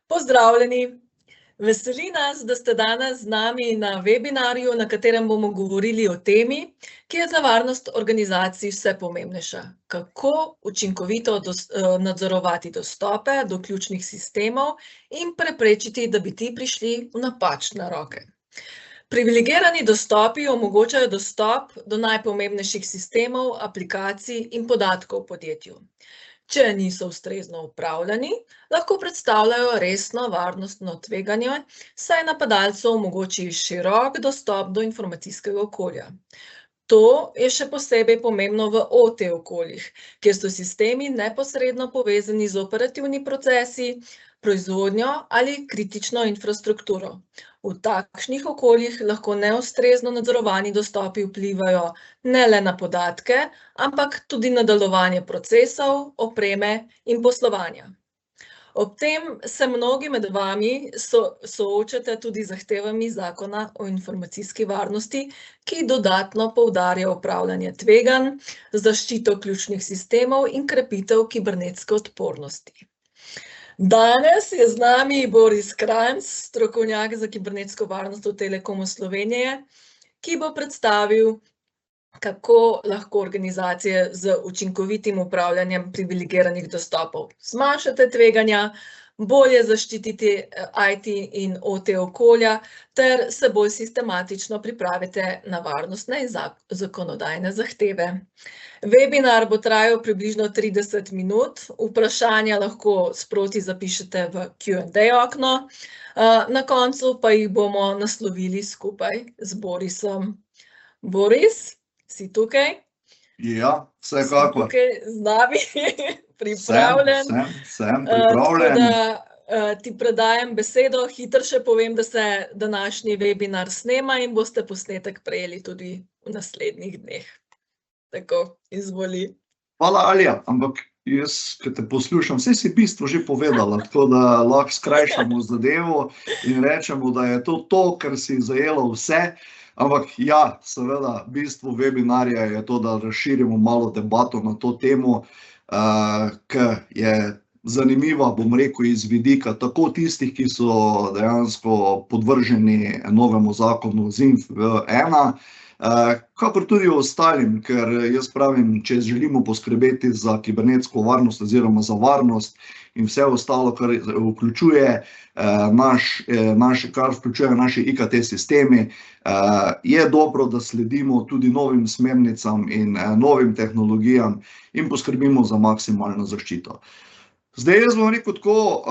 Pozdravljeni! Veseli nas, da ste danes z nami na webinarju, na katerem bomo govorili o temi, ki je za varnost organizacij vse pomembnejša. Kako učinkovito nadzorovati dostope do ključnih sistemov in preprečiti, da bi ti prišli v napačne roke. Privilegirani dostopi omogočajo dostop do najpomembnejših sistemov, aplikacij in podatkov v podjetju. Če niso ustrezno upravljani, lahko predstavljajo resno varnostno tveganje, saj napadalcu omogoči širok dostop do informacijskega okolja. To je še posebej pomembno v OT okoljih, kjer so sistemi neposredno povezani z operativnimi procesi, proizvodnjo ali kritično infrastrukturo. V takšnih okoljih lahko neustrezno nadzorovani dostopi vplivajo ne le na podatke, ampak tudi na delovanje procesov, opreme in poslovanja. Ob tem se mnogi med vami soočate tudi z zahtevami Zakona o informacijski varnosti, ki dodatno poudarja upravljanje tveganj, zaščito ključnih sistemov in krepitev kibernetske odpornosti. Danes je z nami Boris Krajnc, strokovnjak za kibernetsko varnost v Telekomu Slovenije, ki bo predstavil, kako lahko organizacije z učinkovitim upravljanjem privilegiranih dostopov zmanjšate tveganja, bolje zaščititi IT in OT okolja ter se bolj sistematično pripravite na varnostne in zakonodajne zahteve. Webinar bo trajal približno 30 minut, vprašanja lahko sproti zapišete v Q&A okno, na koncu pa jih bomo naslovili skupaj z Borisom. Boris, si tukaj? Ja, vsekakor. Si tukaj z nami, pripravljen? Sem pripravljen. Tako da ti predajam besedo, hitro še povem, da se današnji webinar snema in boste posnetek prejeli tudi v naslednjih dneh. Tako, izvoli. Hvala, Alja, ampak jaz, ko te poslušam, vse si v bistvu že povedala, tako da lahko skrajšamo zadevo in rečemo, da je to, ker si zajela vse. Ampak ja, seveda, bistvo webinarja je to, da razširimo malo debato na to temo, ki je zanimiva, bom rekel, iz vidika tako tistih, ki so dejansko podvrženi novemu zakonu ZINF-1, kakor tudi ostalim, ker jaz pravim, če želimo poskrbeti za kibernetsko varnost oziroma za varnost in vse ostalo, kar vključuje naši IKT sistemi, je dobro, da sledimo tudi novim smernicam in novim tehnologijam in poskrbimo za maksimalno zaščito. Zdaj, jaz bom rekel tako,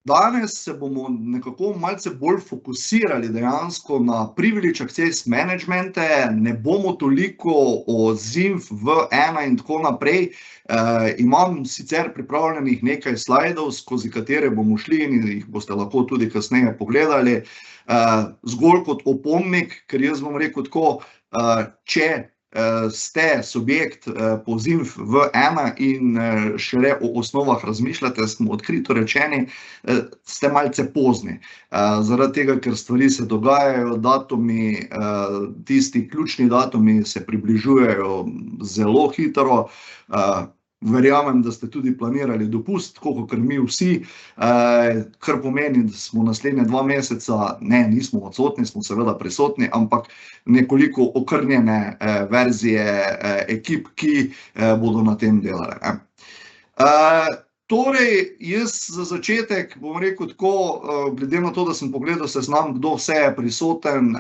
danes se bomo nekako malce bolj fokusirali dejansko na privilege access managemente, ne bomo toliko o ZINF-1 in tako naprej. Imam sicer pripravljenih nekaj slajdov, skozi katere bomo šli in jih boste lahko tudi kasneje pogledali, zgolj kot opomnik, ker jaz bom rekel tako, če ste subjekt po ZINF-1 in šele o osnovah razmišljate, smo odkrito rečeni, ste malce pozni. Zaradi tega, ker stvari se dogajajo, datumi, tisti ključni datumi se približujejo zelo hitro. Verjamem, da ste tudi planirali dopust, tako kot mi vsi, kar pomeni, da smo naslednje 2 meseca, nismo odsotni, smo seveda prisotni, ampak nekoliko okrnjene verzije ekip, ki bodo na tem delali. Torej, jaz za začetek bom rekel tako, glede na to, da sem pogledal seznam, kdo vse je prisoten,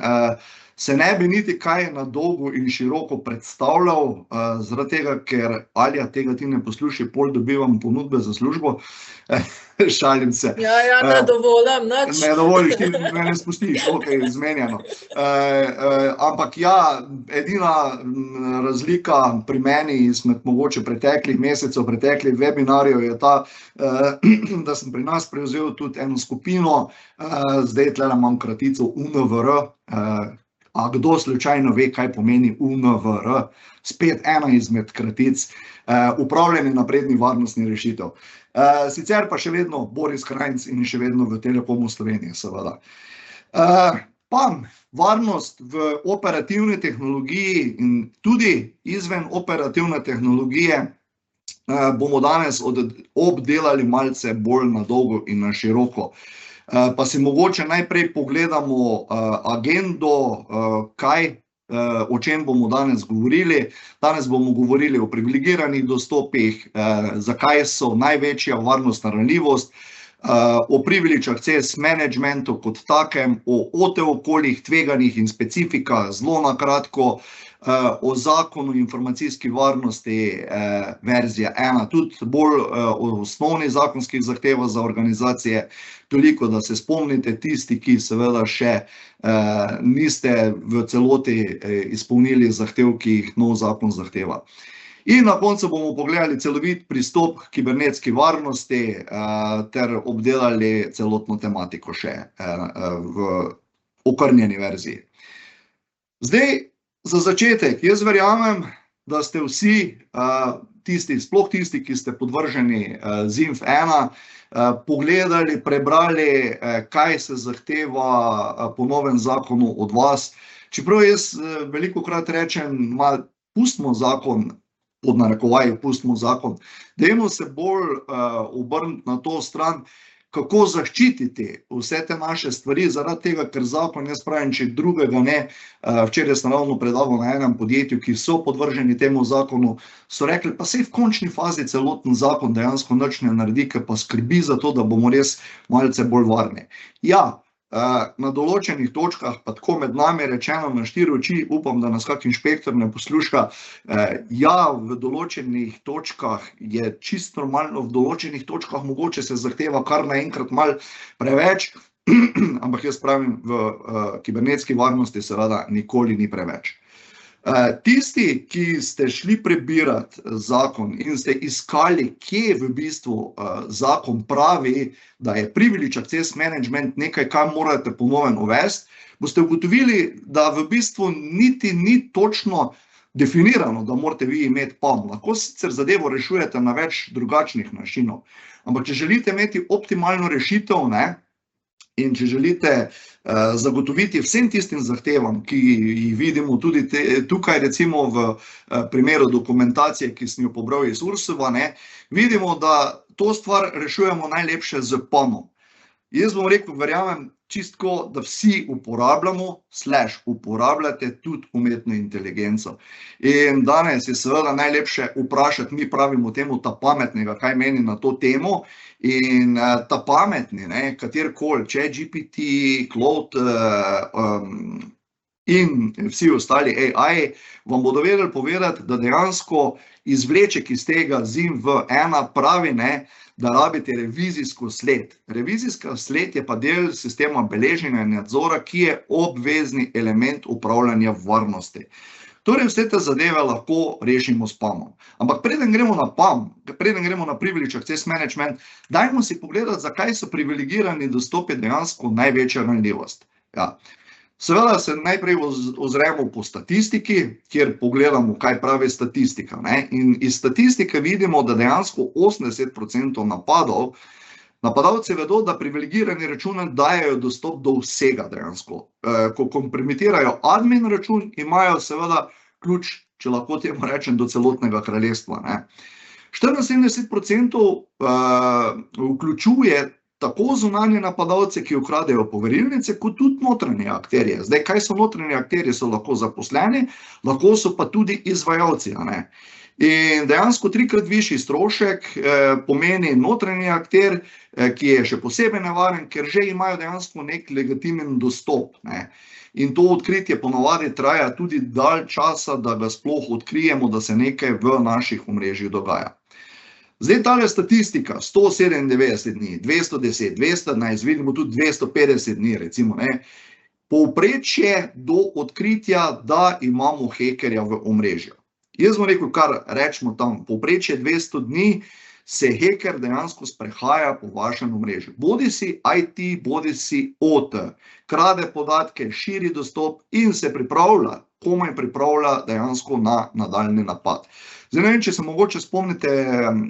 se ne bi niti kaj na dolgo in široko predstavljal, zaradi tega, ker Alja tega ti ne poslušaj, pol dobivam ponudbe za službo, šalim se. Ja, ne dovolim, nič. Ne dovoliš, ti mene spustiš, okej, zmenjeno. Ampak ja, edina razlika pri meni izmed mogoče preteklih mesecev, preteklih webinarjev je ta, da sem pri nas prevzel tudi eno skupino, zdaj tlele imam kratico UNVR, a kdo slučajno ve, kaj pomeni UNVR? Spet ena izmed kratic, upravljanje naprednih varnostnih rešitev. Sicer pa še vedno Boris Krajnc in še vedno v Telekomu Slovenije, seveda. PAM, varnost v operativni tehnologiji in tudi izven operativne tehnologije bomo danes obdelali malce bolj na dolgo in na široko. Pa si mogoče najprej pogledamo agendo, o čem bomo danes govorili. Danes bomo govorili o privilegiranih dostopih, zakaj so največja varnostna ranljivost, o privilege access managementu kot takem, o OT okoljih, tveganjih in specifikah, zelo na kratko, o zakonu informacijski varnosti verzija 1, tudi bolj o osnovnih zakonskih zahtevah za organizacije, toliko, da se spomnite tisti, ki seveda še niste v celoti izpolnili zahtev, ki jih nov zakon zahteva. In na koncu bomo pogledali celovit pristop k kibernetski varnosti ter obdelali celotno tematiko še v okrnjeni verziji. Zdaj, za začetek, jaz verjamem, da ste vsi tisti, sploh tisti, ki ste podvrženi ZINF-1, pogledali, prebrali, kaj se zahteva po novem zakonu od vas. Čeprav jaz velikokrat rečem, pustimo zakon, pod narekovaji pustimo zakon, dajmo se bolj obrniti na to stran, kako zaščititi vse te naše stvari, zaradi tega, ker zakon, jaz pravim, če drugega ne, včeraj sem ravno predaval na enem podjetju, ki so podvrženi temu zakonu, so rekli, pa saj v končni fazi celoten zakon dejansko nič ne naredi, ker pa skrbi za to, da bomo res malce bolj varni. Ja, na določenih točkah, pa tako med nami rečeno na 4 oči, upam, da nas kak inšpektor ne posluša, ja, v določenih točkah je čisto normalno, v določenih točkah mogoče se zahteva kar naenkrat malo preveč, ampak jaz pravim, v kibernetski varnosti seveda nikoli ni preveč. Tisti, ki ste šli prebirati zakon in ste iskali, kje v bistvu zakon pravi, da je privilege access management nekaj, kar morate po novem uvesti, boste ugotovili, da v bistvu niti ni točno definirano, da morate vi imeti PAM. Lahko sicer zadevo rešujete na več drugačnih načinov, ampak če želite imeti optimalno rešitev, in če želite zagotoviti vsem tistim zahtevam, ki jih vidimo tudi tukaj, recimo v primeru dokumentacije, ki sem jo pobral iz URSUV-a, vidimo, da to stvar rešujemo najlepše z PAM-om. Jaz bom rekel, verjamem čistko, da vsi uporabljate tudi umetno inteligenco. In danes je seveda najlepše vprašati, mi pravimo temu ta pametnega, kaj meni na to temo. In ta pametni, katerkoli, ChatGPT, Claude in vsi ostali AI, vam bodo vedeli povedati, da dejansko izvleček iz tega ZINF-1 pravi, da rabite revizijsko sled. Revizijska sled je pa del sistema beleženja in nadzora, ki je obvezni element upravljanja varnosti. Torej, vse te zadeve lahko rešimo s PAM-om. Ampak preden gremo na PAM, preden gremo na privilege access management, dajmo si pogledati, zakaj so privilegirani dostopi dejansko največja ranljivost. Ja. Seveda se najprej ozremo po statistiki, kjer pogledamo, kaj pravi statistika. In iz statistike vidimo, da dejansko 80% napadalci vedo, da privilegirani računi dajejo dostop do vsega dejansko. Ko kompromitirajo admin račun, imajo seveda ključ, če lahko temu rečem, do celotnega kraljestva. 74% vključuje tako zunanje napadalce, ki ukradejo poverilnice, kot tudi notranje akterje. Zdaj, kaj so notranje akterje? So lahko zaposleni, lahko so pa tudi izvajalci. In dejansko 3-krat višji strošek pomeni notranji akter, ki je še posebej nevaren, ker že imajo dejansko nek legitimen dostop. In to odkritje ponavadi traja tudi dalj časa, da ga sploh odkrijemo, da se nekaj v naših omrežjih dogaja. Zdaj, tale statistika, 197 dni, 210, 211, vidimo tudi 250 dni, recimo, povprečje do odkritja, da imamo hekerja v omrežju. Jaz bom rekel, kar rečemo tam, povprečje 200 dni se heker dejansko sprehaja po vašem omrežju. Bodi si IT, bodi si OT, krade podatke, širi dostop in se komaj pripravlja dejansko na nadaljni napad. Zdaj, ne vem, če se mogoče spomnite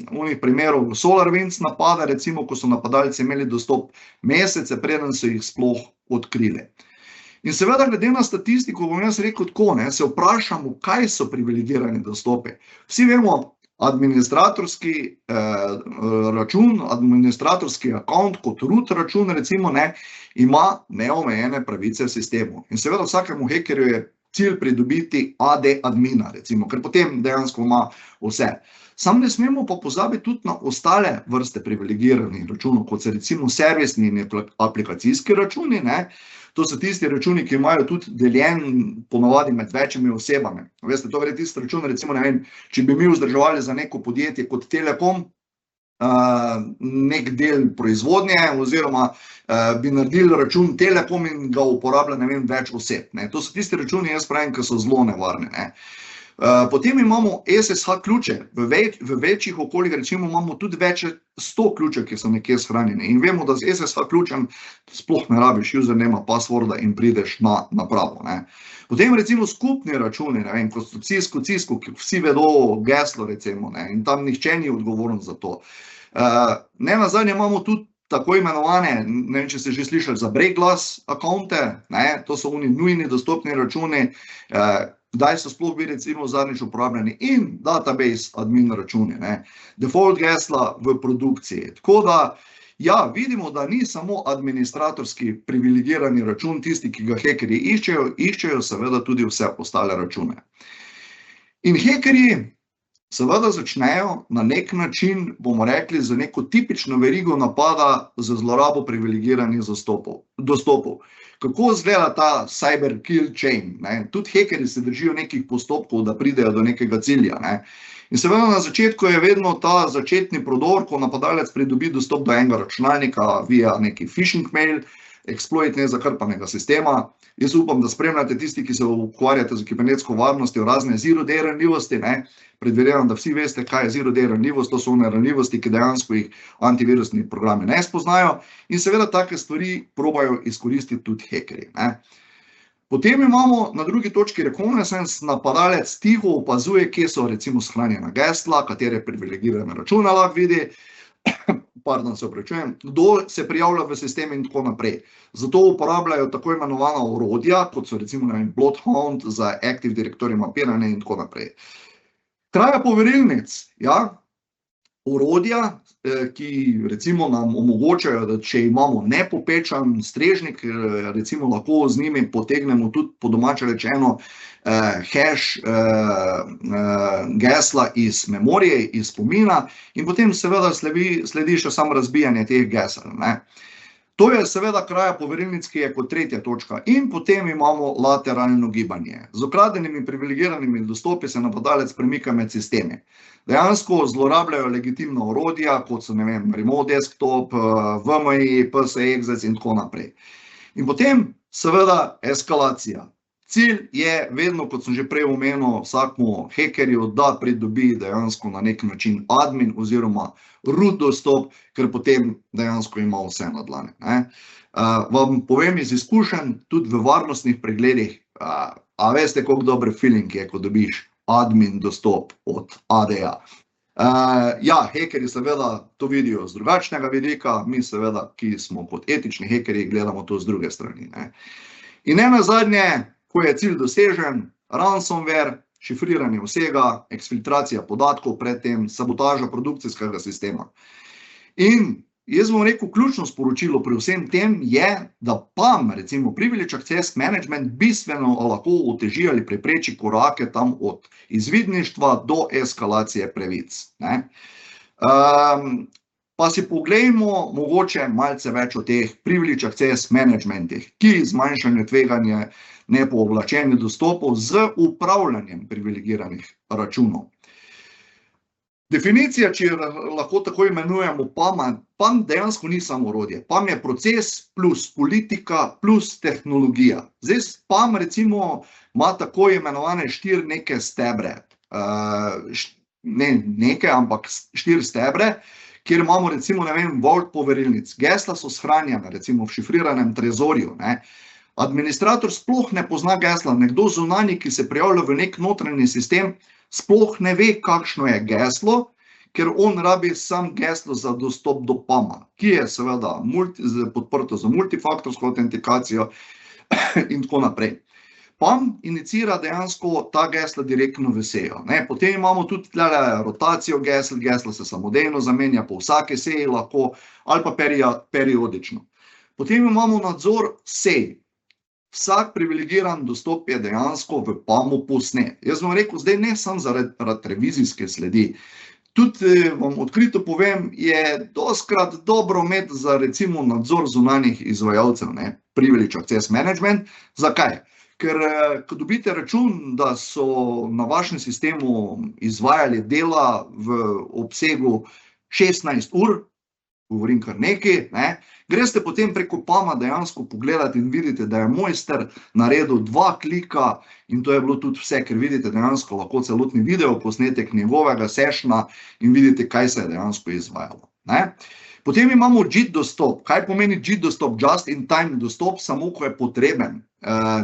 unih primerov SolarWinds napada, recimo, ko so napadalci imeli dostop mesece, preden so jih sploh odkrili. In seveda, glede na statistiko, bom jaz rekel tako, se vprašamo, kaj so privilegirani dostopi. Vsi vemo, administratorski račun, administratorski account kot root račun, recimo, ne, ima neomejene pravice v sistemu. In seveda vsakemu hekerju je cilj pridobiti AD admina, recimo, ker potem dejansko ima vse. Sam ne smemo pa pozabiti tudi na ostale vrste privilegiranih računov, kot so recimo servisni in aplikacijski računi, ne. To so tisti računi, ki imajo tudi deljen ponavadi med večjimi osebami. Veste, to je tisti račun, recimo, ne vem, če bi mi vzdrževali za neko podjetje kot Telekom, nek del proizvodnje oziroma bi naredili račun Telekom in ga uporablja, ne vem, več oseb, ne. To so tisti računi, jaz pravim, ki so zelo nevarni, ne. Potem imamo SSH ključe, v večjih okoljih recimo imamo tudi več 100 ključev, ki so nekje shranjeni in vemo, da z SSH ključem sploh ne rabiš username, passworda in prideš na napravo, ne. Potem recimo skupni računi, ne vem, kot so Cisco, ki vsi vedo geslo recimo, ne, in tam nihče ni odgovoren za to. Ne nazadnje imamo tudi tako imenovane, ne vem, če ste že slišali za break-glass akaunte, ne, to so oni nujni dostopni računi, kdaj so sploh bili recimo zadnjič uporabljeni in database admin računi, ne, default gesla v produkciji. Tako da, ja, vidimo, da ni samo administratorski privilegirani račun tisti, ki ga hekerji iščejo seveda tudi vse ostale račune. In hekerji seveda začnejo na nek način, bomo rekli, za neko tipično verigo napada za zlorabo privilegiranih dostopov. Kako izgleda ta cyber kill chain, ne? Tudi hekerji se držijo nekih postopkov, da pridejo do nekega cilja, ne? In seveda na začetku je vedno ta začetni prodor, ko napadalec pridobi dostop do enega računalnika via neki phishing mail, exploit nezakrpanega sistema. Jaz upam, da spremljate tisti, ki se ukvarjate z kibernetsko varnostjo, razne zero-day ranljivosti, ne. Predvidevam, da vsi veste, kaj je zero-day ranljivost, to so one ranljivosti, ki dejansko jih antivirusni programi ne spoznajo in seveda take stvari probajo izkoristiti tudi hekerji, ne. Potem imamo na drugi točki reconnaissance, napadalec tiho opazuje, kje so recimo shranjena gesla, katere privilegirane račune lahko vidi, kdo se prijavlja v sistem in tako naprej. Zato uporabljajo tako imenovana orodja, kot so recimo Bloodhound za Active Directory mapiranje in tako naprej. Kraja poverilnic, ja, orodja, ki recimo nam omogočajo, da če imamo nepopečan strežnik, recimo lahko z njimi potegnemo tudi po domače rečeno hash gesla iz memorije, iz spomina in potem seveda sledi še samo razbijanje teh gesel, ne. To je seveda kraja poverilnic, ki je kot tretja točka in potem imamo lateralno gibanje. Z ukradenimi privilegiranimi dostopi se napadalec premika med sistemi. Dejansko zlorabljajo legitimna orodja, kot so, ne vem, remote desktop, VMI, PSExec in tako naprej. In potem seveda eskalacija. Cilj je vedno, kot sem že prej omenil, vsakmu hekerju, da pridobi dejansko na nek način admin oziroma root dostop, ker potem dejansko ima vse na dlani, ne. Vam povem iz izkušenj, tudi v varnostnih pregledih, a veste, koliko dober feeling je, ko dobiš admin dostop od AD-ja. Ja, hekerji seveda to vidijo z drugačnega vidika, mi seveda, ki smo kot etični hekerji, gledamo to z druge strani, ne. In ne nazadnje, ko je cilj dosežen, ransomware, šifriranje vsega, eksfiltracija podatkov, predtem sabotaža produkcijskega sistema. In jaz bom rekel, ključno sporočilo pri vsem tem je, da PAM, recimo Privileged Access Management, bistveno lahko oteži ali prepreči korake tam od izvidništva do eskalacije pravic, ne. Pa si poglejmo mogoče malce več o teh Privileged Access Managementih, ki zmanjšanju tveganja nepooblaščenih dostopov z upravljanjem privilegiranih računov. Definicija, če lahko tako imenujemo PAM dejansko ni samo orodje. PAM je proces plus politika plus tehnologija. Zdaj, PAM recimo ima tako imenovane 4 neke stebre. Ne neke, ampak 4 stebre, kjer imamo recimo, ne vem, vault poverilnic. Gesla so shranjena, recimo v šifriranem trezorju, ne. Administrator sploh ne pozna gesla. Nekdo zunanji, ki se prijavlja v nek notranji sistem, sploh ne ve, kakšno je geslo, ker on rabi sam geslo za dostop do PAM-a, ki je seveda podprto za multifaktorsko autentikacijo in tako naprej. PAM inicira dejansko ta gesla direktno v sejo. Potem imamo tudi rotacijo gesel, gesla se samodejno zamenja po vsake seji lahko ali pa periodično. Potem imamo nadzor sej. Vsak privilegiran dostop je dejansko v PAM-u posnet. Jaz bom rekel, zdaj ne samo zaradi revizijske sledi. Tudi vam odkrito povem, je dostikrat dobro imeti za recimo nadzor zunanjih izvajalcev, privilege access management. Zakaj? Ker ko dobite račun, da so na vašem sistemu izvajali dela v obsegu 16 ur, govorim kar nekaj, greste potem preko PAM-a dejansko pogledati in vidite, da je mojster naredil 2 klika in to je bilo tudi vse, ker vidite dejansko lahko celotni video posnetek njegovega sessiona in vidite, kaj se je dejansko izvajalo. Potem imamo JIT dostop. Kaj pomeni JIT dostop? Just in time dostop, samo ko je potreben.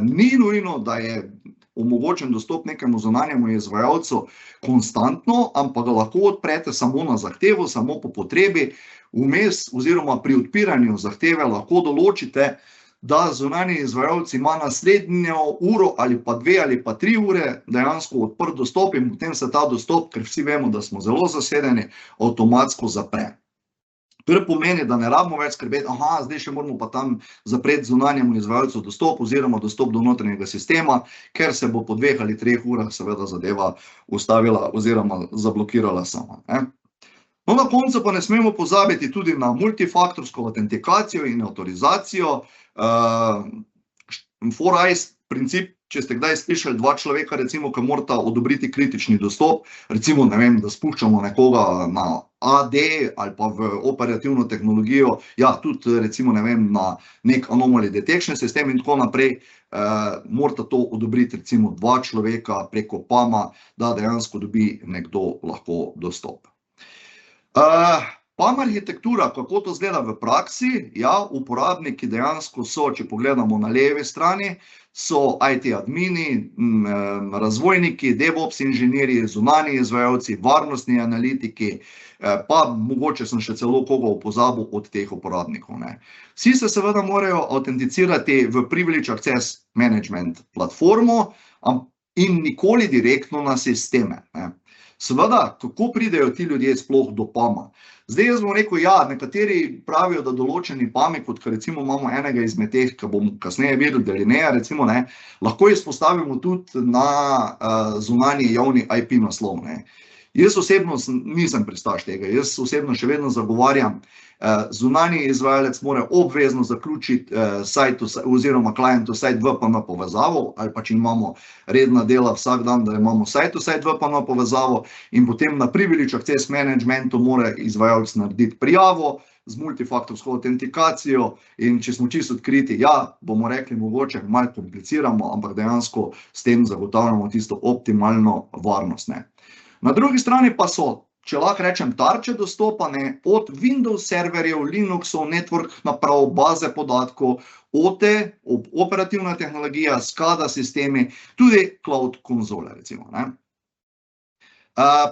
Ni nujno, da je omogočen dostop nekemu zunanjemu izvajalcu konstantno, ampak ga lahko odprete samo na zahtevo, samo po potrebi. Vmes oziroma pri odpiranju zahteve lahko določite, da zunanji izvajalec ima naslednjo uro ali pa 2 ali pa 3 ure dejansko odprt dostop in potem se ta dostop, ker vsi vemo, da smo zelo zasedeni, avtomatsko zapre. Kar pomeni, da ne rabimo več skrbeti, zdaj še moramo pa tam zapreti zunanjemu izvajalcu dostop oziroma dostop do notranjega sistema, ker se bo po 2 ali 3 urah seveda zadeva ustavila oziroma zablokirala sama. No, na koncu pa ne smemo pozabiti tudi na multifaktorsko autentikacijo in avtorizacijo. 4eyes princip, če ste kdaj slišali 2 človeka, recimo, ki morata odobriti kritični dostop, recimo, ne vem, da spuščamo nekoga na AD ali pa v operativno tehnologijo, tudi recimo, ne vem, na nek anomaly detection sistem in tako naprej, morata to odobriti recimo 2 človeka preko PAM-a, da dejansko dobi nekdo lahko dostop. PAM arhitektura, kako to izgleda v praksi? Uporabniki dejansko so, če pogledamo na levi strani, so IT admini, razvojniki, DevOps inženirji, zunanji izvajalci, varnostni analitiki, pa mogoče sem še celo koga pozabil od teh uporabnikov. Vsi se seveda morajo autenticirati v Privilege Access Management platformo in nikoli direktno na sisteme. Seveda, kako pridejo ti ljudje sploh do PAM-a? Zdaj jaz bom rekel, nekateri pravijo, da določeni PAM-i, kot recimo imamo enega izmed teh, ki bom kasneje videl, Delineja, recimo, lahko izpostavimo tudi na zunanji javni IP naslov. Jaz osebno nisem pristaš tega, jaz osebno še vedno zagovarjam, zunanji izvajalec mora obvezno zaključiti oziroma client-to-site VPN povezavo, ali pa če imamo redna dela vsak dan, da imamo site-to-site VPN povezavo in potem na Privilege Access Managementu mora izvajalec narediti prijavo z multifaktorsko autentikacijo in če smo čisto odkriti, bomo rekli, mogoče malo kompliciramo, ampak dejansko s tem zagotavljamo tisto optimalno varnost. Na drugi strani pa so, če lahko rečem, tarče dostopa od Windows serverjev, Linuxov, network naprav, baze podatkov, OT, operativna tehnologija, SCADA sistemi, tudi cloud konzole, recimo.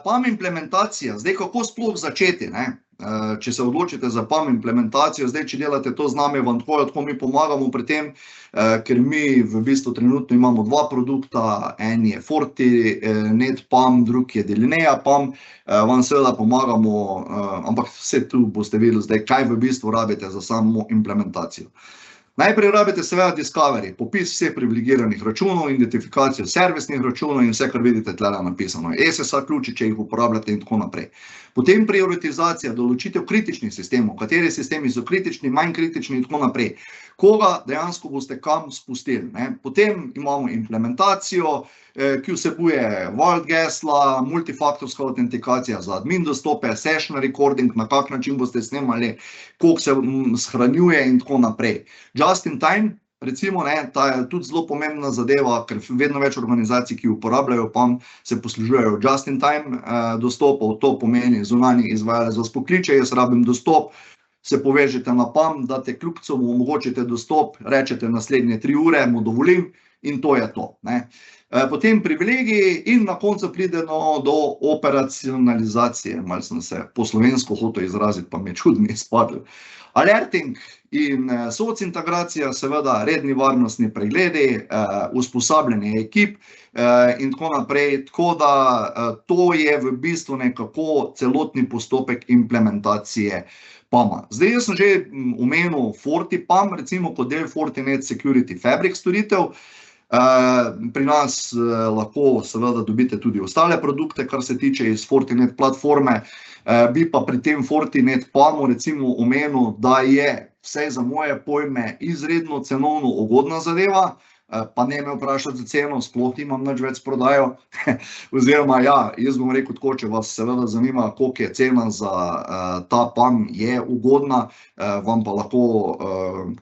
PAM implementacija, zdaj kako sploh začeti, če se odločite za PAM implementacijo, zdaj če delate to z nami, vam tako mi pomagamo pri tem, ker mi v bistvu trenutno imamo 2 produkta, en je Fortinet PAM, drug je Delineja PAM, vam seveda pomagamo, ampak vse tu boste videli zdaj, kaj v bistvu rabite za samo implementacijo. Najprej rabite seveda Discovery, popis vseh privilegiranih računov, identifikacijo servisnih računov in vse, kar vidite tlele napisano. SSH ključi, če jih uporabljate in tako naprej. Potem prioritizacija, določitev kritičnih sistemov, kateri sistemi so kritični, manj kritični in tako naprej. Koga dejansko boste kam spustili. Potem imamo implementacijo, ki vsebuje vault gesla, multifaktorska autentikacija za admin dostope, session recording, na kak način boste snemali, koliko se shranjuje in tako naprej. Just in time, recimo, ta je tudi zelo pomembna zadeva, ker vedno več organizacij, ki uporabljajo PAM, se poslužujejo just in time dostopov, to pomeni zunanji izvajalec vas pokliče, jaz rabim dostop, se povežete na PAM, date kljukico, mu omogočite dostop, rečete naslednje 3 ure, mu dovolim in to je to. potem privilegiji in na koncu pride do operacionalizacije. Malo sem se po slovensko hotel izraziti, pa mi je čudno izpadlo. Alerting in SOC integracija, seveda redni varnostni pregledi, usposabljanje ekip in tako naprej. Tako da to je v bistvu nekako celotni postopek implementacije PAM-a. Zdaj, jaz sem že omenil FortiPAM, recimo kot del Fortinet Security Fabric storitev. Pri nas lahko seveda dobite tudi ostale produkte, kar se tiče iz Fortinet platforme. Bi pa pri tem Fortinet PAM-u recimo omenil, da je vsaj za moje pojme izredno cenovno ugodna zadeva, pa ne me vprašati za ceno, sploh imam nič več prodajo. Oziroma, ja, jaz bom rekel tako, če vas seveda zanima, koliko je cena za ta PAM, je ugodna, vam pa lahko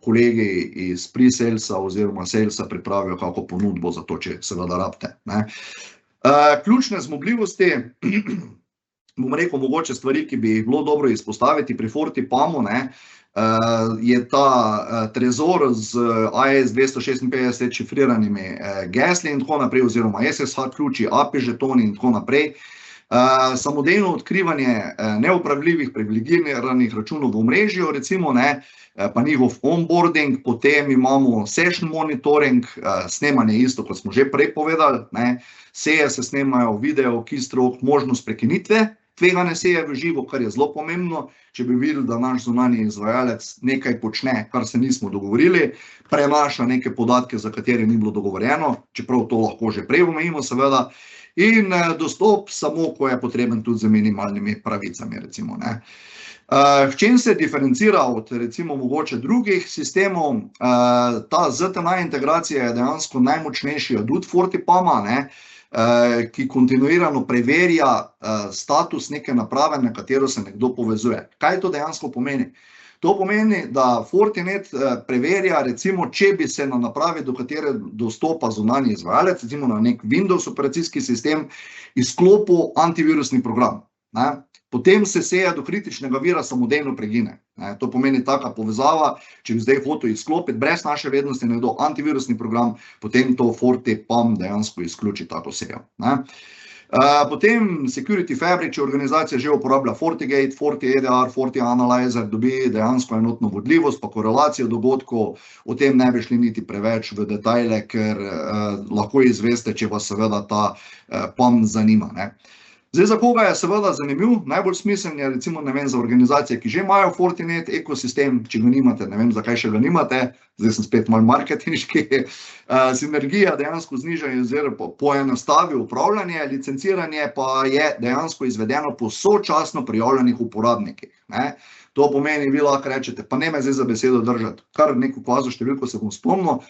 kolegi iz pre-salesa oziroma salesa pripravijo kako ponudbo za to, če seveda rabite. Ključne zmogljivosti, bom rekel, mogoče stvari, ki bi jih bilo dobro izpostaviti pri FortiPAM-u, je ta trezor z AES-256 šifriranimi gesli in tako naprej, oziroma SSH ključi, API žetoni in tako naprej. Samodejno odkrivanje neupravljivih privilegiranih računov v omrežju, recimo, pa njihov onboarding, potem imamo session monitoring, snemanje isto, kot smo že prej povedali, seje se snemajo, video, keystroke, možnost prekinitve, tvegane seje v živo, kar je zelo pomembno. Če bi videli, da naš zunanji izvajalec nekaj počne, kar se nismo dogovorili, prenaša neke podatke, za katere ni bilo dogovorjeno, čeprav to lahko že prej omejimo, seveda, in dostop samo, ko je potreben, tudi z minimalnimi pravicami, recimo. V čem se diferencira od recimo mogoče drugih sistemov, ta ZTNA integracija je dejansko najmočnejši adut FortiPAM-a, ki kontinuirano preverja status neke naprave, na katero se nekdo povezuje. Kaj to dejansko pomeni? To pomeni, da Fortinet preverja, recimo, če bi se na napravi, do katere dostopa zunanji izvajalec, recimo na nek Windows operacijski sistem, izklopil antivirusni program. Potem se seja do kritičnega vira samodejno pregine. To pomeni taka povezava, če bi zdaj hotel izklopiti brez naše vednosti nekdo antivirusni program, potem to FortiPAM dejansko izključi tako sejo. Potem Security Fabric, če organizacija že uporablja FortiGate, FortiEDR, FortiAnalyzer, dobi dejansko enotno vodljivost pa korelacijo dogodkov. O tem ne bi šli niti preveč v detajle, ker lahko izveste, če vas seveda ta PAM zanima. Zdaj, za koga je seveda zanimiv, najbolj smiseln je recimo, za organizacije, ki že imajo Fortinet ekosistem, če ga nimate, ne vem, zakaj še ga nimate, zdaj sem spet malo marketinški, sinergija dejansko zniža oziroma poenostavi upravljanje, licenciranje pa je dejansko izvedeno po sočasno prijavljenih uporabnikih. To pomeni, vi lahko rečete, pa ne me zdaj za besedo držati, kar neko kvazo številko se bom spomnil,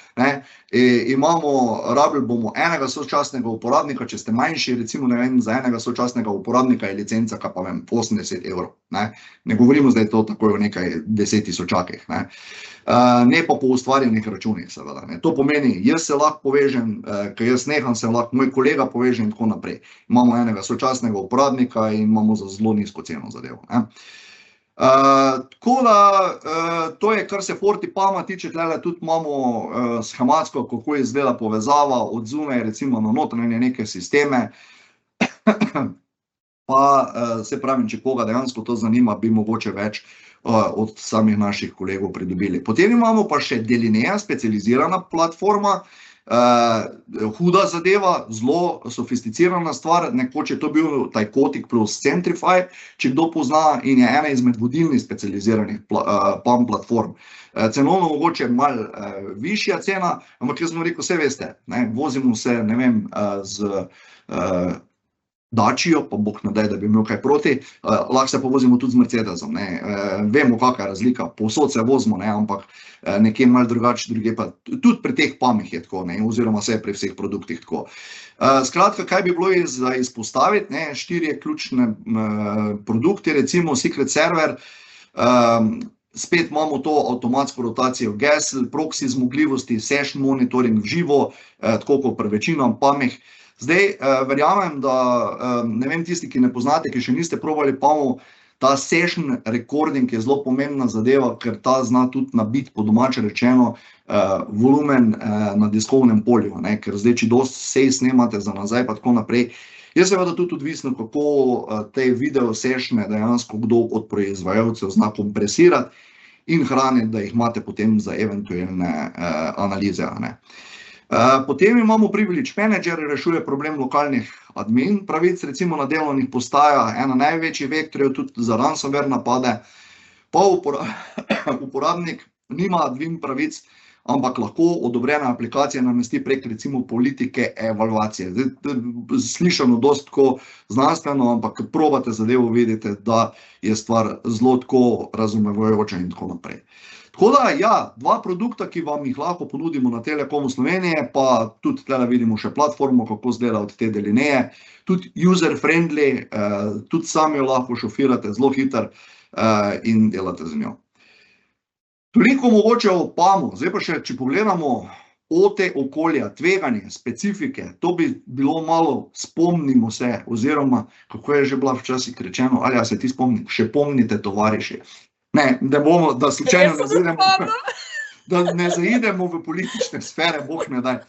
rabili bomo enega sočasnega uporabnika, če ste manjši, recimo, ne vem, za enega sočasnega uporabnika je licenca, kaj pa vem, 80 evrov. Ne govorimo zdaj to tako o nekaj 10 tisočakih, ne pa po ustvarjenih računih, seveda. To pomeni, jaz se lahko povežem, ker jaz neham, se lahko moj kolega poveže in tako naprej. Imamo enega sočasnega uporabnika in imamo za zelo nizko ceno zadevo. Tako da, to je, kar se FortiPAM-a tiče, tlele tudi imamo schematsko, kako izgleda povezava od zunaj, recimo na notranje neke sisteme, pa se pravim, če koga dejansko to zanima, bi mogoče več od samih naših kolegov pridobili. Potem imamo pa še Delinea, specializirana platforma, huda zadeva, zelo sofisticirana stvar, nekoč je to bil Thycotic plus Centrify, če kdo pozna, in je ena izmed vodilnih specializiranih PAM platform. Cenovno mogoče malo višja cena, ampak jaz sem rekel, vse veste, vozimo se, ne vem, z Dacijo, pa bog ne daj, da bi imel kaj proti, lahko se pa vozimo tudi z Mercedesom, vemo, kakšna je razlika, povsod se vozimo, ampak nekje malo drugače, druge pa tudi pri teh PAM-ih je tako, oziroma vse pri vseh produktih tako. Skratka, kaj bi bilo za izpostaviti, 4 ključne produkte, recimo Secret Server, spet imamo to avtomatsko rotacijo gesel, proxy zmogljivosti, session monitoring v živo, tako kot pri večinam PAM-ih. Zdaj, verjamem, da, ne vem, tisti, ki ne poznate, ki še niste probali PAM-ov, ta session recording je zelo pomembna zadeva, ker ta zna tudi nabiti, po domače rečeno, volumen na diskovnem polju, ne, ker zdaj, če dosti sej snemate za nazaj, pa tako naprej, je seveda tudi odvisno, kako te video sessione dejansko kdo od proizvajalcev zna kompresirati in hraniti, da jih imate potem za eventualne analize, ne. Potem imamo Privilege Manager, rešuje problem lokalnih admin pravic, recimo na delovnih postajah, ena največjih vektorjev tudi za ransomware napade, pa uporabnik nima admin pravic, ampak lahko odobrene aplikacije namesti prek recimo politike evalvacije. Slišano dosti tako znanstveno, ampak ko probate zadevo, vidite, da je stvar zelo tako razumevajoča in tako naprej. Tako da, ja, dva produkta, ki vam jih lahko ponudimo na Telekomu Slovenije, pa tudi tukaj vidimo še platformo, kako izgleda od te delineje, tudi user-friendly, tudi sami jo lahko šofirate zelo hitro in delate z njo. Toliko mogoče o PAM-u, zdaj pa še, če pogledamo OT okolja, tveganje, specifike, to bi bilo malo, spomnimo se, oziroma, kako je že bila včasih rečeno, ali ja se ti spomni, še pomnite, tovariši. Ne, da bomo, da slučajno ne zaidemo v politične sfere, bog ne daj.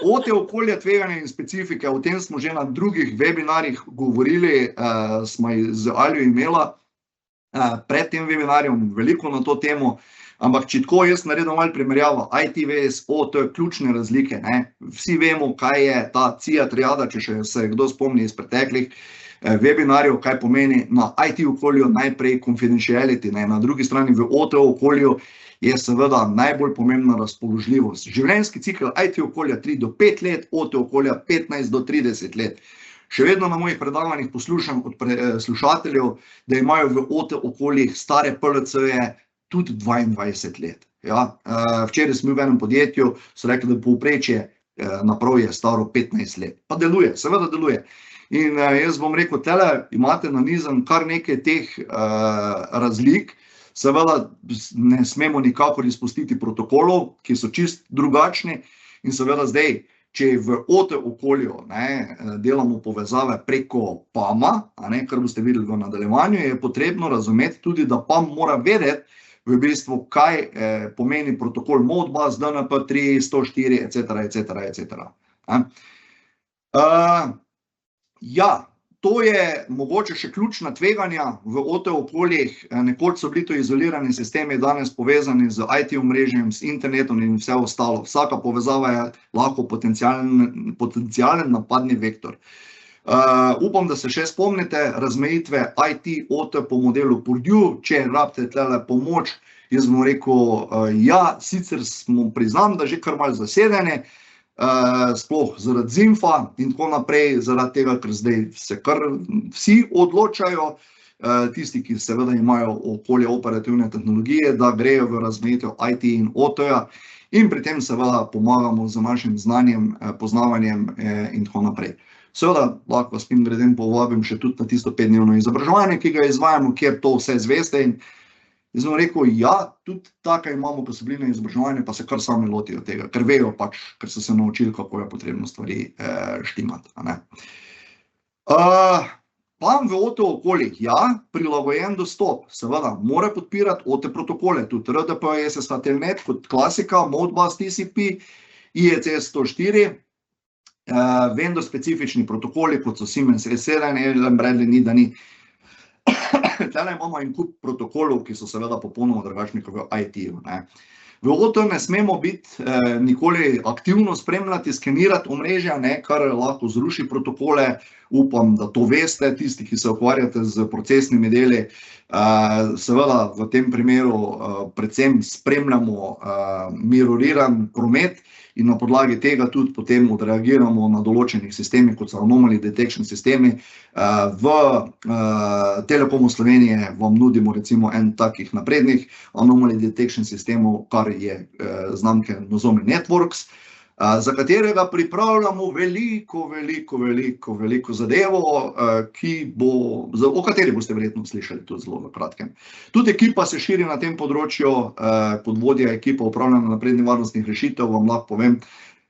OT okolja, tveganje in specifike, o tem smo že na drugih webinarjih govorili, smo z Aljo imela pred tem webinarjem veliko na to temo. Ampak, če tako jaz naredim malo primerjavo, IT vs OT, ključne razlike, ne? Vsi vemo, kaj je ta CIA triada, če še se kdo spomni iz preteklih webinarjev, kaj pomeni na IT okolju najprej confidentiality, ne? Na drugi strani v OT okolju je seveda najbolj pomembna razpoložljivost. Življenjski cikel IT okolja 3 do 5 let, OT okolja 15 do 30 let. Še vedno na mojih predavanjih poslušam od slušateljev, da imajo v OT okoljih stare PLC-je tudi 22 let. Ja, včeraj sem bil v enem podjetju, so rekli, da povprečje naprav je staro 15 let. Pa deluje, seveda deluje. In jaz bom rekel, tele imate nanizan kar nekaj teh razlik, seveda ne smemo nikakor izpustiti protokolov, ki so čist drugačni in seveda zdaj, če v OT okolju delamo povezave preko PAM-a, kar boste videli v nadaljevanju, je potrebno razumeti tudi, da PAM mora vedeti, v bistvu, kaj pomeni protokol Modbus, DNP3, 104, etc. Ja, to je mogoče še ključna tveganja v OT okoljih. Nekoč so bili to izolirani sistemi, danes povezani z IT omrežjem, s internetom in vse ostalo. Vsaka povezava je lahko potencialen napadni vektor. Upam, da se še spomnite razmejitve IT OT po modelu Purdue, če rabite tlele pomoč, jaz bom rekel, ja, sicer smo priznam, da že kar malo zasedene, sploh zaradi ZINFA in tako naprej, zaradi tega, ker zdaj se kar vsi odločajo, tisti, ki seveda imajo okolje operativne tehnologije, da grejo v razmejitev IT in OT-ja in pri tem seveda pomagamo z našim znanjem, poznavanjem in tako naprej. Seveda, lahko vas mimogrede povabim še tudi na tisto 5-dnevno izobraževanje, ki ga izvajamo, kjer to vse zveste in jaz bom rekel, ja, tudi taka imamo posebline izobraževanja, pa se kar sami lotijo tega, ker vejo pač, ker so se naučili, kako je potrebno stvari štimati. PAM v OT okoljih, ja, prilagojen dostop, seveda, mora podpirati OT protokole, tudi RDP, SSH Telnet kot klasika, Modbus, TCP, IEC 104, vendor specifični protokoli, kot so Siemens S7, Allen Bradley ni, da ni. Tele imamo en kup protokolov, ki so seveda popolnoma drugačni kot v IT-ju. V OT ne smemo biti nikoli aktivno spremljati, skenirati omrežja, kar lahko zruši protokole. Upam, da to veste, tisti, ki se ukvarjate z procesnimi deli. Seveda v tem primeru predvsem spremljamo mirroriran promet in na podlagi tega tudi potem odreagiramo na določenih sistemih, kot so anomaly detection sistemi. V Telekomu Slovenije vam nudimo recimo en takih naprednih anomaly detection sistemov, kar je znamke Nozomi Networks, za katerega pripravljamo veliko zadevo, o kateri boste verjetno slišali tudi zelo v kratkem. Tudi ekipa se širi na tem področju, kot vodja ekipa upravljanja naprednih varnostnih rešitev, vam lahko povem,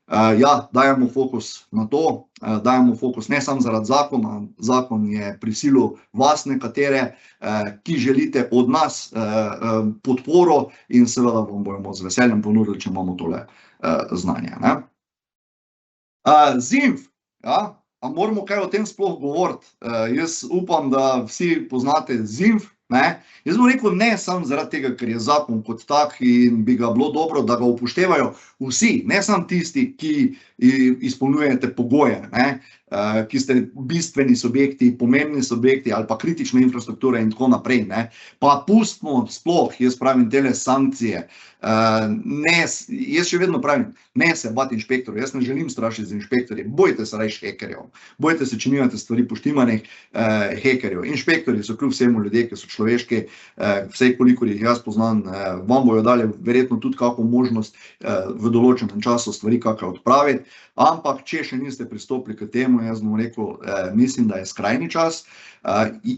Ja, dajemo fokus na to, dajemo fokus ne samo zaradi zakona, zakon je prisilil vas nekatere, ki želite od nas podporo in seveda vam bomo z veseljem ponudili, če imamo tole znanje. ZINF, ja, a moramo kaj o tem sploh govoriti? Jaz upam, da vsi poznate ZINF, ne? Jaz bom rekel ne samo zaradi tega, ker je zakon kot tak in bi ga bilo dobro, da ga upoštevajo vsi, ne samo tisti, ki izpolnjujete pogoje, ne? Ki ste bistveni subjekti, pomembni subjekti ali pa kritične infrastrukture in tako naprej, ne? Pa pustimo sploh, jaz pravim, tele sankcije. Jaz še vedno pravim, ne se bati inšpektorjev, jaz ne želim strašiti z inšpektorji, bojte se rajš hekerjev, bojte se, če nimate stvari poštimanih, hekerjev. Inšpektorji so kljub vsemu ljudje, ki so človeški, vsej kolikor jih jaz poznam, vam bojo dali verjetno tudi kako možnost v določenem času stvari kakaj odpraviti, ampak če še niste pristopili k temu, jaz bom rekel, mislim, da je skrajni čas.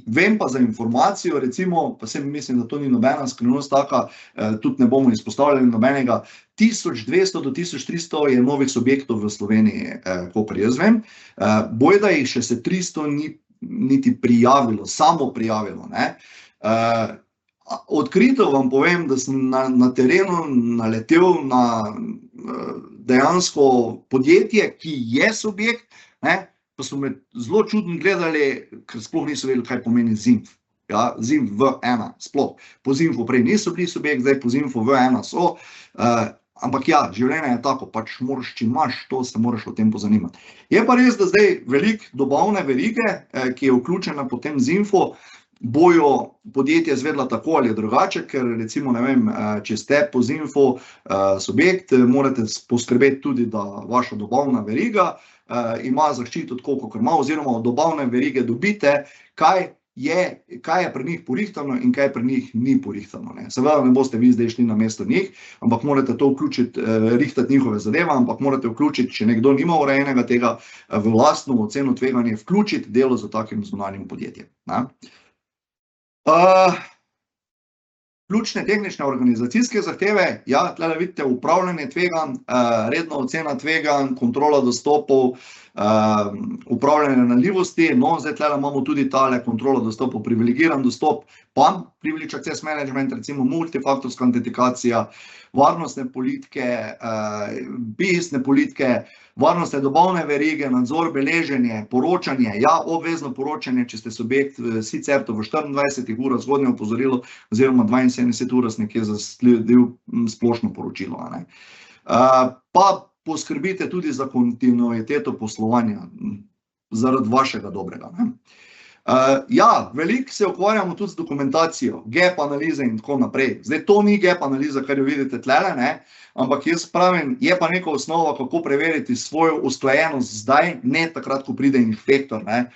Vem pa za informacijo, recimo, pa sem mislim, da to ni nobena skrivnost taka, tudi ne bomo izpostavljali nobenega, 1200 do 1300 je novih subjektov v Sloveniji, kolikor jaz vem, bojda jih še se 300 ni niti prijavilo, samo prijavilo, ne. Odkrito vam povem, da sem na terenu naletel na dejansko podjetje, ki je subjekt, ne, pa so me zelo čudno gledali, ker sploh niso vedeli, kaj pomeni ZINF. Ja, ZINF V1, sploh. Po ZINF-u prej niso bili subjekt, zdaj po ZINF-u V1 so. Ampak ja, življenje je tako, pač moraš, če imaš to, se moraš o tem pozanimati. Je pa res, da zdaj veliko dobavne verige, ki je vključena po tem ZINF-u, bojo podjetje izvedla tako ali drugače, ker recimo, ne vem, če ste po ZINF-u subjekt, morate poskrbeti tudi, da vaša dobavna veriga ima zaščito tako, kakor ima, oziroma od dobavne verige dobite, kaj je pri njih porihtano in kaj pri njih ni porihtano. Seveda ne boste vi zdaj šli na mesto njih, ampak morate to vključiti, rihtati njihove zadeve, ampak morate vključiti, če nekdo nima urejenega tega, v lastno oceno tveganja, vključiti delo za takim zunanjim podjetjem. Ključne tehnične organizacijske zahteve, ja, tle vidite upravljanje tveganj, redna ocena tveganj, kontrola dostopov, upravljanje ranljivosti, no, zdaj tle imamo tudi tale kontrola dostopov, privilegiran dostop, PAM, Privileged Access Management, recimo multifaktorska autentikacija, varnostne politike, BIS-ne politike, varnostne dobavne verige, nadzor, beleženje, poročanje, ja, obvezno poročanje, če ste subjekt, sicer to v 24 urah zgodnje opozorilo, oziroma 72 urah nekje zasledil splošno poročilo. Pa poskrbite tudi za kontinuiteto poslovanja zaradi vašega dobrega. Ja, veliko se ukvarjamo tudi z dokumentacijo, gap analize in tako naprej. Zdaj, to ni gap analiza, kar jo vidite tlele, ne, ampak jaz pravim, je pa neka osnova, kako preveriti svojo usklajenost zdaj, ne takrat, ko pride inšpektor, ne,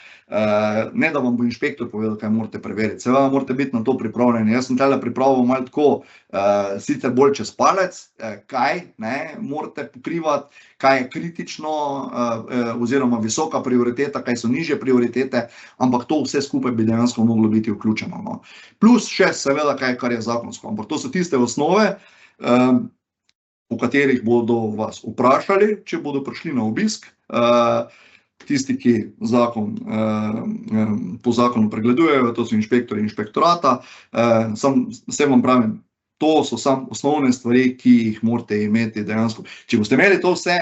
ne da vam bo inšpektor povedal, kaj morate preveriti. Seveda morate biti na to pripravljeni. Jaz sem tele pripravil malo tako, sicer bolj čez palec, kaj, ne, morate pokrivati, kaj je kritično, oziroma visoka prioriteta, kaj so nižje prioritete, ampak to vse skupaj bi dejansko moglo biti vključeno, no. Plus še seveda kaj, kar je zakonsko, ampak to so tiste osnove, o katerih bodo vas vprašali, če bodo prišli na obisk, tisti, ki zakon, po zakonu pregledujejo, to so inšpektorji inšpektorata, vse vam pravim, to so samo osnovne stvari, ki jih morate imeti dejansko. Če boste imeli to vse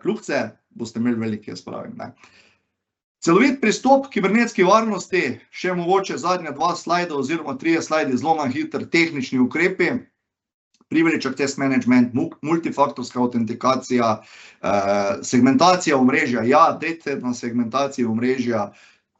kljubice, boste imeli veliko, jaz pravim, ne. Celovit pristop k kibernetski varnosti, še mogoče zadnja 2 slajda oziroma 3 slajdi, zelo na hitro, tehnični ukrepi, Privileged Access Management, multifaktorska autentikacija, segmentacija omrežja, ja, dajte na segmentacijo omrežja,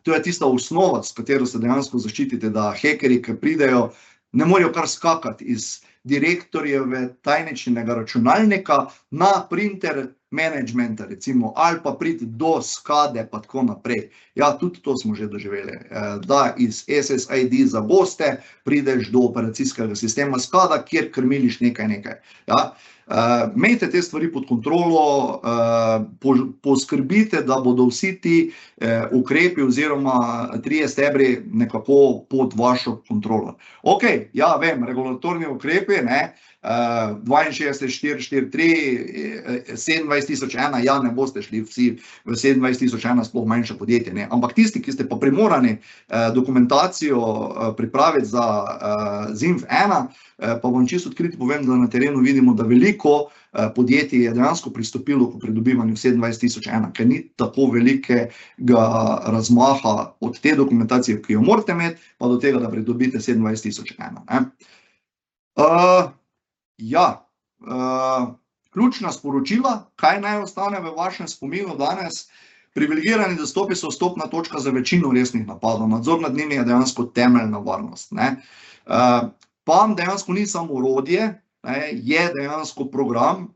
to je tista osnova, s katero se dejansko zaščitite, da hekerji, ki pridejo, ne morejo kar skakati iz direktorjeve tajničnega računalnika na printer menedžmenta, recimo, ali pa priti do SCADE, pa tako naprej. Ja, tudi to smo že doživeli, da iz SSID zaboste, prideš do operacijskega sistema SCADA, kjer krmiliš nekaj. Ja. Imejte te stvari pod kontrolo, poskrbite, da bodo vsi ti ukrepi oziroma 3 stebri nekako pod vašo kontrolo. Ok, ja, vem, regulatorni ukrepi, 62, 443, 27.001, ja, ne boste šli vsi v 27.001, sploh manjše podjetje, ne. Ampak tisti, ki ste pa primorani dokumentacijo pripraviti za ZINF-1, pa vam čisto odkrito povem, da na terenu vidimo, da veliko podjetij je dejansko pristopilo k pridobivanju 27.001, ker ni tako velikega razmaha od te dokumentacije, ki jo morate imeti, pa do tega, da pridobite 27.001, ne. Ja, ključna sporočila, kaj naj ostane v vašem spominu danes. Privilegirani dostopi so vstopna točka za večino resnih napadov. Nadzor nad njimi je dejansko temeljna varnost, ne. PAM dejansko ni samo orodje, je dejansko program,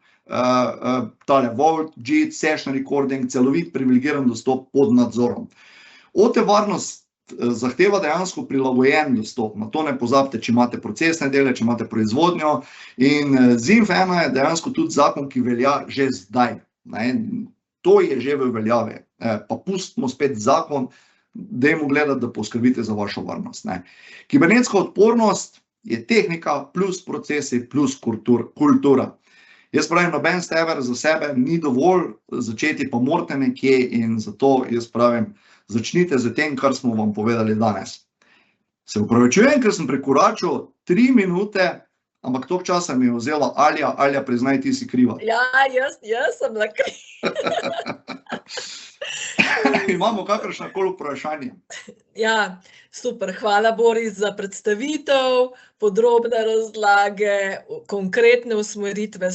tale Vault, JIT, Session Recording, celovit privilegiran dostop pod nadzorom. OT varnost zahteva dejansko prilagojen dostop, na to ne pozabite, če imate procesne dele, če imate proizvodnjo, in ZINF-1 je dejansko tudi zakon, ki velja že zdaj, ne. To je že v veljavi, pa pustimo spet zakon, dajmo gledati, da poskrbite za vašo varnost, ne. Kibernetska odpornost je tehnika plus procesi plus kultura. Jaz pravim, noben steber za sebe ni dovolj, začeti pa morate nekje in zato jaz pravim, začnite z tem, kar smo vam povedali danes. Se opravičujem, ker sem prekoračil 3 minute, ampak toliko časa mi je vzela Alja. Alja, priznaj, ti si kriva. Ja, jaz sem bila kriva. Imamo kakršnakoli vprašanje? Ja, super, hvala Boris za predstavitev, podrobne razlage, konkretne usmeritve,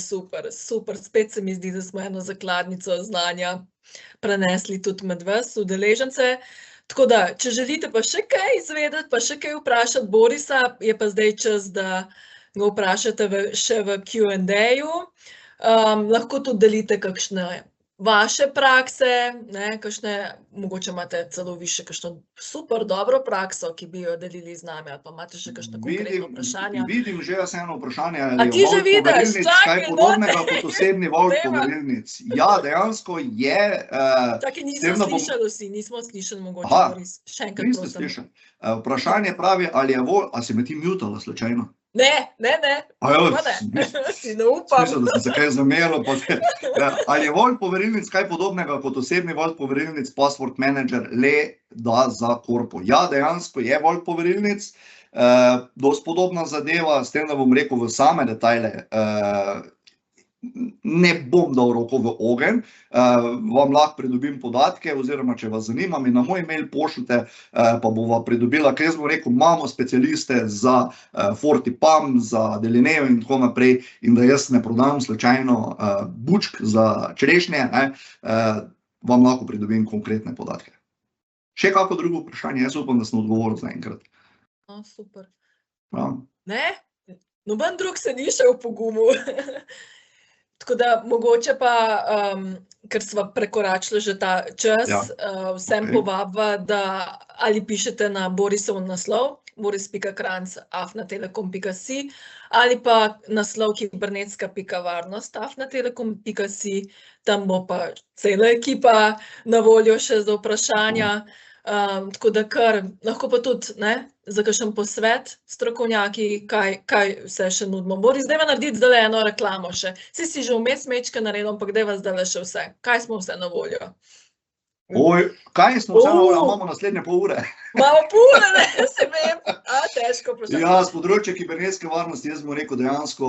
super, spet se mi zdi, da smo eno zakladnico znanja prenesli tudi med vas, udeležence. Tako da, če želite pa še kaj izvedeti, pa še kaj vprašati Borisa, je pa zdaj čas, da ga vprašate še v Q&A-ju. Lahko tudi delite kakšne vaše prakse, kakšne, mogoče imate celo vi še kakšno super dobro prakso, ki bi jo delili z nami, ali pa imate še kakšno konkretno vprašanje. Vidim že jaz eno vprašanje, A ti že vidiš? kaj podobnega kot osebni Vault poverilnic. Ja, dejansko je. Čakaj, nismo slišali vsi, nismo slišali mogoče, Boris, še enkrat prosim. Niste slišali. Vprašanje pravi, ali je Vault, a si me ti mutala slučajno? Ne. Si ne upam. Smišljal, da sem se kaj zameril. Ali je Vault poverilnic kaj podobnega kot osebni Vault poverilnic, password manager, le da za korpo? Ja, dejansko je Vault poverilnic, dosti podobna zadeva, s tem, da bom rekel v same detajle, ne bom dal roko v ogenj, vam lahko pridobim podatke, oziroma če vas zanima, mi na moj e-mail pošljite, pa bova pridobila, ker jaz bom rekel, imamo specialiste za FortiPAM, za Delineo in tako naprej, in da jaz ne prodam slučajno bučk za čerešnje, vam lahko pridobim konkretne podatke. Še kako drugo vprašanje? Jaz upam, da sem odgovoril zaenkrat. Super. Ja. Ne? Noben drug se ni še v pogumu. Tako da mogoče pa, ker sva prekoračila že ta čas, vsem povabva, da ali pišete na Borisov naslov, boris.kranjc@telekom.si, ali pa naslov kibernetska.varnost@telekom.si, tam bo pa cela ekipa na voljo še za vprašanja. Tako da kar, lahko pa tudi, za kakšen posvet strokovnjaki, kaj vse še nudimo. Boris, dajva narediti zdaj eno reklamo še. Saj si že vmes mečke naredil, ampak dajva zdaj še vse. Kaj smo vse na voljo? Kaj smo vse na voljo? Imamo naslednje pol ure. Imamo pol ure, ne, se vem. Težko vprašanje. Ja, z področja kibernetske varnosti, jaz bom rekel, dejansko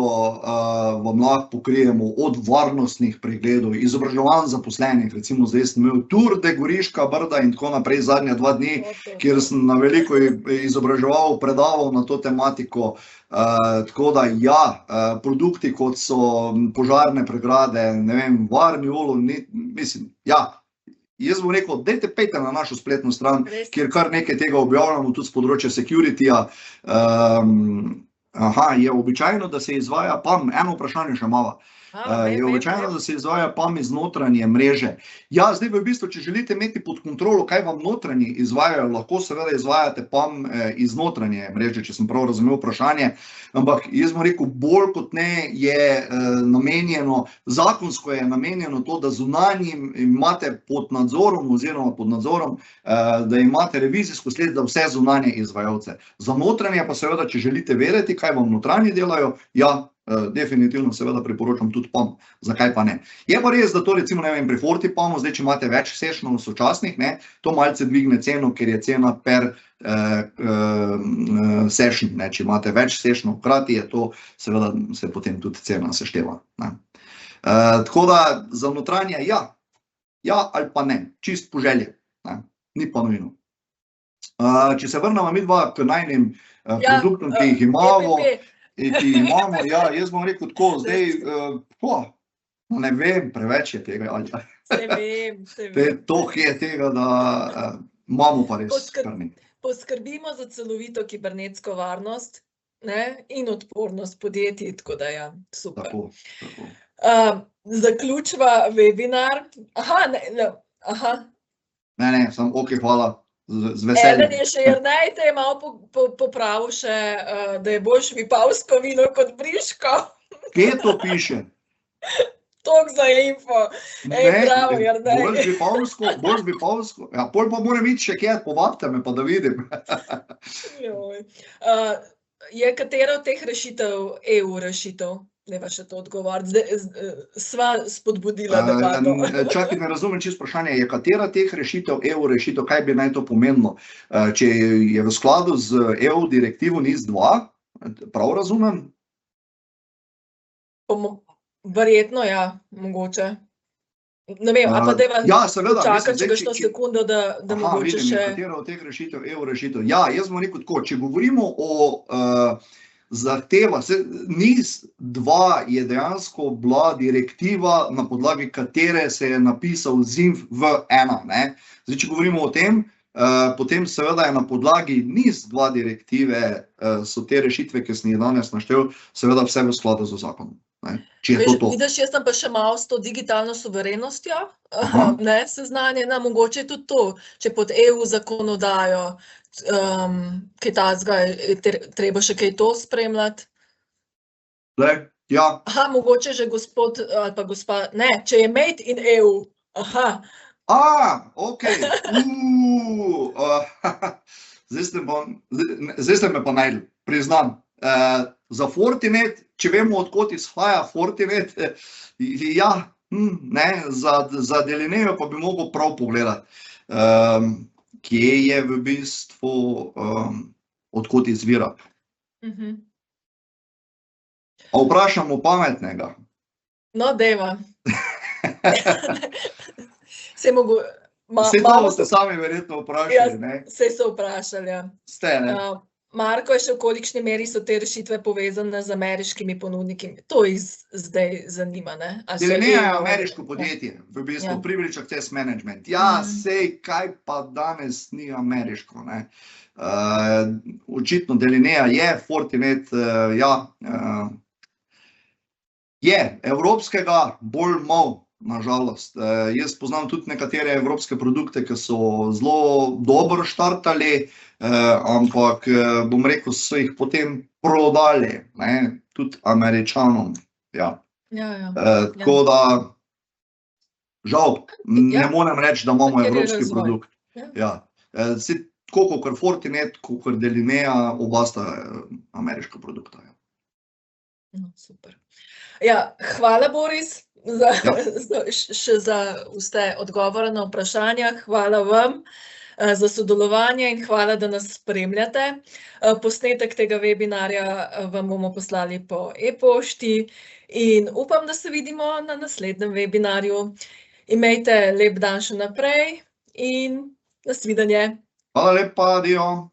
vam lahko pokrijemo od varnostnih pregledov, izobraževanj zaposlenih, recimo zdaj sem imel tur de Goriška Brda in tako naprej zadnja 2 dni, kjer sem na veliko izobraževal, predaval na to tematiko, tako da ja, produkti kot so požarne pregrade, ne vem, varni olov, mislim, ja. Jaz bom rekel, dajte pejte na našo spletno stran, kjer kar nekaj tega objavljamo, tudi z področja security-ja. je običajno, da se izvaja PAM, eno vprašanje še malo. Je običajno, da se izvaja PAM iz notranje mreže. Ja, zdaj v bistvu, če želite imeti pod kontrolo, kaj vam notranji izvajajo, lahko seveda izvajate PAM iz notranje mreže, če sem prav razumel vprašanje, ampak jaz bom rekel, bolj kot ne je namenjeno, zakonsko je namenjeno to, da zunanjim imate pod nadzorom oziroma pod nadzorom, da imate revizijsko sled za vse zunanje izvajalce. Za notranje pa seveda, če želite vedeti, kaj vam notranji delajo, ja, definitivno seveda priporočam tudi PAM, zakaj pa ne. Je pa res, da to recimo, ne vem, pri FortiPAMu, zdaj, če imate več sessionov sočasnih, ne, to malce dvigne ceno, ker je cena per session, ne, če imate več sessionov, hkrati je to, seveda se potem tudi cena sešteva, ne. Tako da za notranje, ja ali pa ne, čist po želji, ne, ni pa nujno. Če se vrnemo midva k najnim produktom, ki jih imamo, jaz bom rekel tako, zdaj, ne vem, preveč je tega, Se vem. toh je tega, da imamo pa res krni. Poskrbimo za celovito kibernetsko varnost, ne, in odpornost podjetij, tako da ja, super. Tako. Zaključiva webinar. Ne, samo ok, hvala. Z veseljem. Eden je še Jernej, te je malo popravil še, da je boljš vipavsko vino kot briško. Kje to piše? Toliko za info. Bravo, Jernej. Boljš vipavsko. Ja, pol pa moram iti še kje, povabite me pa da vidim. Je katera od teh rešitev EU rešitev? Dajva še to odgovoriti. Sva spodbudila debato. Čakaj, ne razumem čisto vprašanje. Je katera teh rešitev EU rešitev? Kaj bi naj to pomenilo? Če je v skladu z EU direktivo NIS2, prav razumem? Verjetno, ja, mogoče. Ne vem, ali pa dajva počakati še kakšno sekundo, da mogoče še... Katera od teh rešitev EU rešitev? Ja, jaz bom rekel tako, če govorimo o zahteva, NIS2 je dejansko bila direktiva, na podlagi katere se je napisal ZINF V1, ne. Zdaj, če govorimo o tem, potem seveda je na podlagi NIS2 direktive, so te rešitve, ki sem jih danes naštel, seveda vse v skladu z zakonom, ne. Če je to. Vidiš, jaz sem pa še malo s to digitalno suverenostjo, ne, seznanjena, mogoče je tudi to, če pod EU zakonodajo, kaj tazga, treba še kaj to spremljati? Ja. Mogoče že gospod ali pa gospa, ne, če je made in EU, ok, zdaj ste me pa najdli, priznam. Za Fortinet, če vemo, odkot izhaja Fortinet, ja, ne, za Delinejo pa bi mogel prav pogledati. Kje je v bistvu, odkot izvira. A vprašamo pametnega? No, dajva. Saj to boste sami verjetno vprašali, ne? Saj so vprašali, ja. Ste, ne? Marko, je še v kolikšni meri so te rešitve povezane z ameriškimi ponudniki? To jih zdaj zanima, ne? Delinea je ameriško podjetje, v bistvu Privilege Access Management. Ja, sej, kaj pa danes ni ameriško, ne? Očitno Delinea je, Fortinet, ja, je evropskega bolj malo, na žalost. Jaz poznam tudi nekatere evropske produkte, ki so zelo dobro štartali, ampak bom rekel, so jih potem prodali, ne, tudi Američanom, ja. Tako da, žal, ne morem reči, da imamo evropski produkt. Ja, tako kakor Fortinet, kakor Delinea, oba sta ameriška produkta. Super. Ja, hvala, Boris, še za vse odgovore na vprašanja. Hvala vam za sodelovanje in hvala, da nas spremljate. Posnetek tega webinarja vam bomo poslali po e-pošti in upam, da se vidimo na naslednjem webinarju. Imejte lep dan še naprej in nasvidenje. Hvala lepa, adijo.